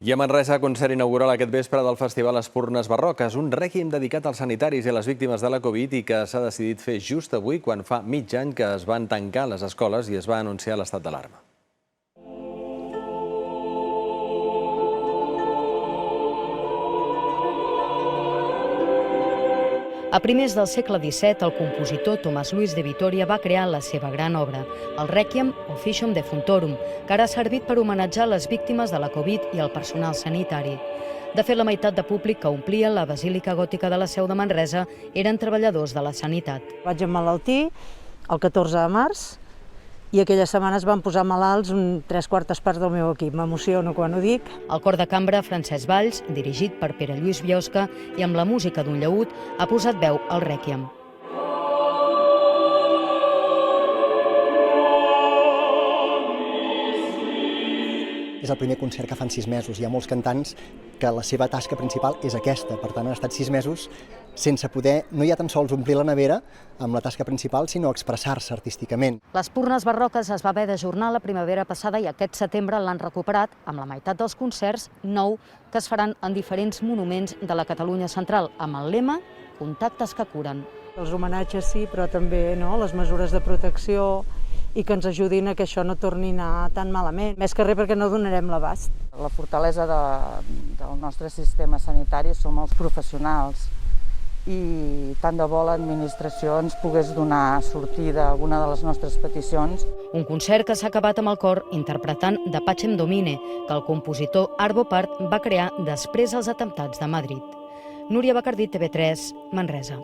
I a Manresa, concert inaugural aquest vespre del Festival Espurnes Barroques, un rèquiem dedicat als sanitaris i a les víctimes de la Covid i que s'ha decidit fer just avui, quan fa mig any que es van tancar les escoles i es va anunciar l'estat d'alarma. A primers del segle XVII, el compositor Tomàs Lluís de Vitòria va crear la seva gran obra, el Rèquiem Officium Defunctorum, que ara ha servit per homenatjar les víctimes de la Covid i el personal sanitari. De fet, la meitat de públic que omplia la Basílica Gòtica de la Seu de Manresa eren treballadors de la sanitat. Vaig emmalaltir el 14 de març i aquella setmana es van posar malalts 3/4 parts del meu equip. M'emociono quan ho dic. El cor de cambra Francesc Valls, dirigit per Pere Lluís Biosca i amb la música d'un llaüt, ha posat veu al Rèquiem. És el primer concert que fan 6 mesos. Hi ha molts cantants que la seva tasca principal és aquesta. Per tant, han estat 6 mesos sense poder, no ja tan sols omplir la nevera amb la tasca principal, sinó expressar-se artísticament. L'Espurnes Barroques es va haver d'ajornar la primavera passada i aquest setembre l'han recuperat amb la meitat dels concerts, 9, que es faran en diferents monuments de la Catalunya central, amb el lema Contactes que curen. Els homenatges sí, però també les mesures de protecció i que ens ajudin a que això no torni a anar tan malament. Més que res perquè no donarem l'abast. La fortalesa del nostre sistema sanitari som els professionals i tant de bo l'administració ens pogués donar sortida a alguna de les nostres peticions. Un concert que s'ha acabat amb el cor interpretant De Pacem Domine, que el compositor Arvo Part va crear després dels atemptats de Madrid. Núria Bacardí, TV3, Manresa.